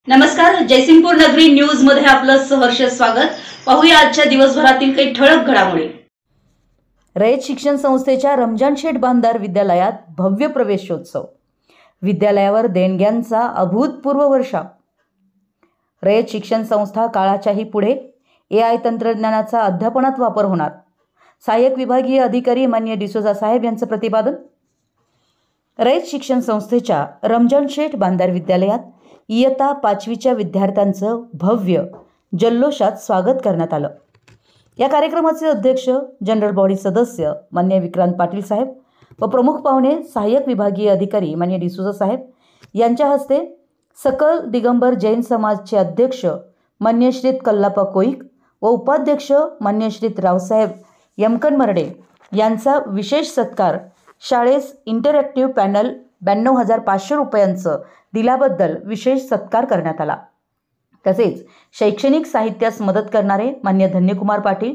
नमस्कार, जयसिंगपूर नगरी न्यूज मध्ये आपलं सहर्ष स्वागत। पाहूया आजच्या दिवसभरातील काही ठळक घडामोडी। रयत शिक्षण संस्थेच्या रमजान शेठ बांधार विद्यालयात भव्य प्रवेशोत्सव, विद्यालयावर देणग्यांचा अभूतपूर्व वर्षाव। रयत शिक्षण संस्था काळाच्याही पुढे AI तंत्रज्ञानाचा अध्यापनात वापर होणार, सहाय्यक विभागीय अधिकारी मान्य डिसोजा साहेब यांचं प्रतिपादन। रयत शिक्षण संस्थेच्या रमजान शेठ बांधार विद्यालयात इयत्ता 5वीच्या विद्यार्थ्यांचं भव्य जल्लोषात स्वागत करण्यात आलं। या कार्यक्रमाचे अध्यक्ष, जनरल बॉडी सदस्य मान्य विक्रांत पाटील साहेब व प्रमुख पाहुणे सहाय्यक विभागीय अधिकारी मान्य डिसोजा साहेब यांच्या हस्ते सकल दिगंबर जैन समाजचे अध्यक्ष मान्य श्रीत कल्लापा कोईक व उपाध्यक्ष मान्य श्रीत रावसाहेब यमकनमर्डे यांचा विशेष सत्कार शाळेस इंटरॅक्टिव्ह पॅनल 92,500 रुपयांचं दिल्याबद्दल विशेष सत्कार करण्यात आला। तसेच शैक्षणिक साहित्यास मदत करणारे मान्य धन्यकुमार पाटील,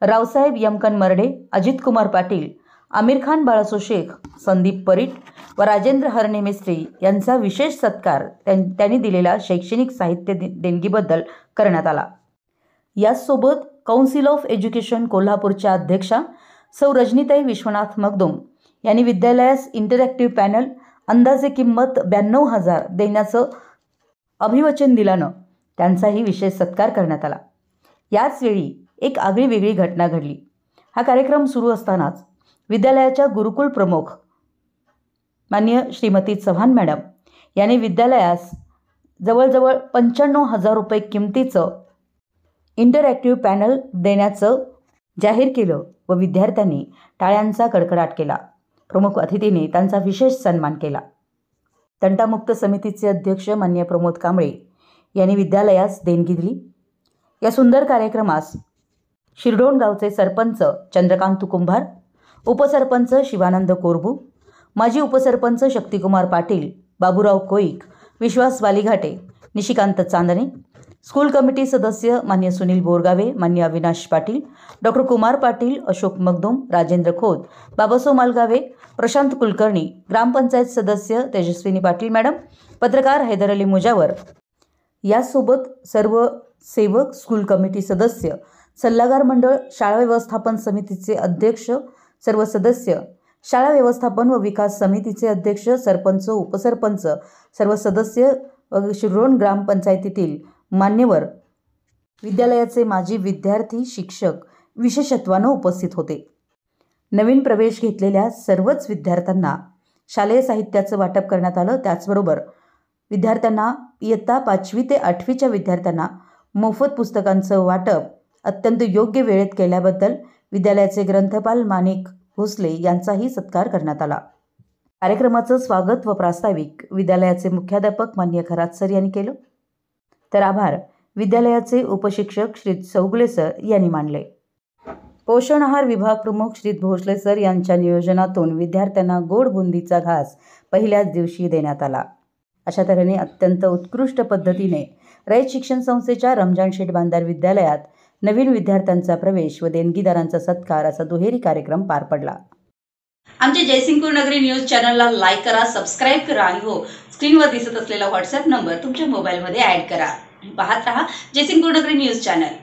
रावसाहेब यमकनमर्डे, अजित कुमार पाटील, आमिर खान बाळासो शेख, संदीप परीट व राजेंद्र हरणे मिस्त्री यांचा विशेष सत्कार त्यांनी दिलेल्या शैक्षणिक साहित्य देणगीबद्दल करण्यात आला। यासोबत काउन्सिल ऑफ एज्युकेशन कोल्हापूरच्या अध्यक्षा सौ रजनीताई विश्वनाथ मगदुम यांनी विद्यालयास इंटरॅक्टिव्ह पॅनल अंदाजे किंमत 92,000 देण्याचं अभिवचन दिल्यानं त्यांचाही विशेष सत्कार करण्यात आला। याच वेळी एक आगळीवेगळी घटना घडली। हा कार्यक्रम सुरू असतानाच विद्यालयाच्या गुरुकुल प्रमुख मान्य श्रीमती चव्हाण मॅडम यांनी विद्यालयास जवळजवळ 95,000 रुपये किमतीचं इंटरॅक्टिव्ह पॅनल देण्याचं जाहीर केलं व विद्यार्थ्यांनी टाळ्यांचा कडकडाट केला। प्रमुख अतिथीने त्यांचा विशेष सन्मान केला। तंटामुक्त समितीचे अध्यक्ष मान्य प्रमोद कांबळे यांनी विद्यालयास देणगी दिली। या सुंदर कार्यक्रमास शिरडोण गावचे सरपंच चंद्रकांत कुंभार, उपसरपंच शिवानंद कोरबू, माजी उपसरपंच शक्तिकुमार पाटील, बाबूराव कोईक, विश्वास वालीघाटे, निशिकांत चांदणे, स्कूल कमिटी सदस्य मान्य सुनील बोरगावे, मान्य अविनाश पाटील, डॉक्टर कुमार पाटील, अशोक मगदुम, राजेंद्र खोत, बाबासो मालगावे, प्रशांत कुलकर्णी, ग्रामपंचायत सदस्य तेजस्विनी पाटील मॅडम, पत्रकार हैदर अली मुजावर यासोबत सर्व सेवक, स्कूल कमिटी सदस्य, सल्लागार मंडळ, शाळा व्यवस्थापन समितीचे अध्यक्ष, सर्व सदस्य, शाळा व्यवस्थापन व विकास समितीचे अध्यक्ष, सरपंच, उपसरपंच, सर्व सदस्य व शिरोण ग्रामपंचायतीतील मान्यवर, विद्यालयाचे माजी विद्यार्थी, शिक्षक विशेषत्वानं उपस्थित होते। नवीन प्रवेश घेतलेल्या सर्वच विद्यार्थ्यांना शालेय साहित्याचं वाटप करण्यात आलं। त्याचबरोबर विद्यार्थ्यांना इयत्ता 5वी ते 8वीच्या विद्यार्थ्यांना मोफत पुस्तकांचं वाटप अत्यंत योग्य वेळेत केल्याबद्दल विद्यालयाचे ग्रंथपाल माणिक भोसले यांचाही सत्कार करण्यात आला। कार्यक्रमाचं स्वागत व प्रास्ताविक विद्यालयाचे मुख्याध्यापक मान्य खरात सर यांनी केलं, तर आभार विद्यालयाचे उपशिक्षक श्री चौगुले सर यांनी मानले। पोषण आहार विभाग प्रमुख श्री भोसले सर यांच्या नियोजनातून विद्यार्थ्यांना गोड बुंदीचा घास पहिल्याच दिवशी देण्यात आला। अशा तऱ्हेने अत्यंत उत्कृष्ट पद्धतीने रयत शिक्षण संस्थेच्या रमजान शेठ बांधार विद्यालयात नवीन विद्यार्थ्यांचा प्रवेश व देणगीदारांचा सत्कार असा दुहेरी कार्यक्रम पार पडला। आमच्या जयसिंगपूर नगरी न्यूज चॅनलला लाईक करा, सबस्क्राईब करा आणि हो, स्क्रीनवर दिसत असलेला व्हॉट्सअप नंबर तुमच्या मोबाईलमध्ये ॲड करा। पाहत रहा जयसिंगपूर नगरी न्यूज चॅनल।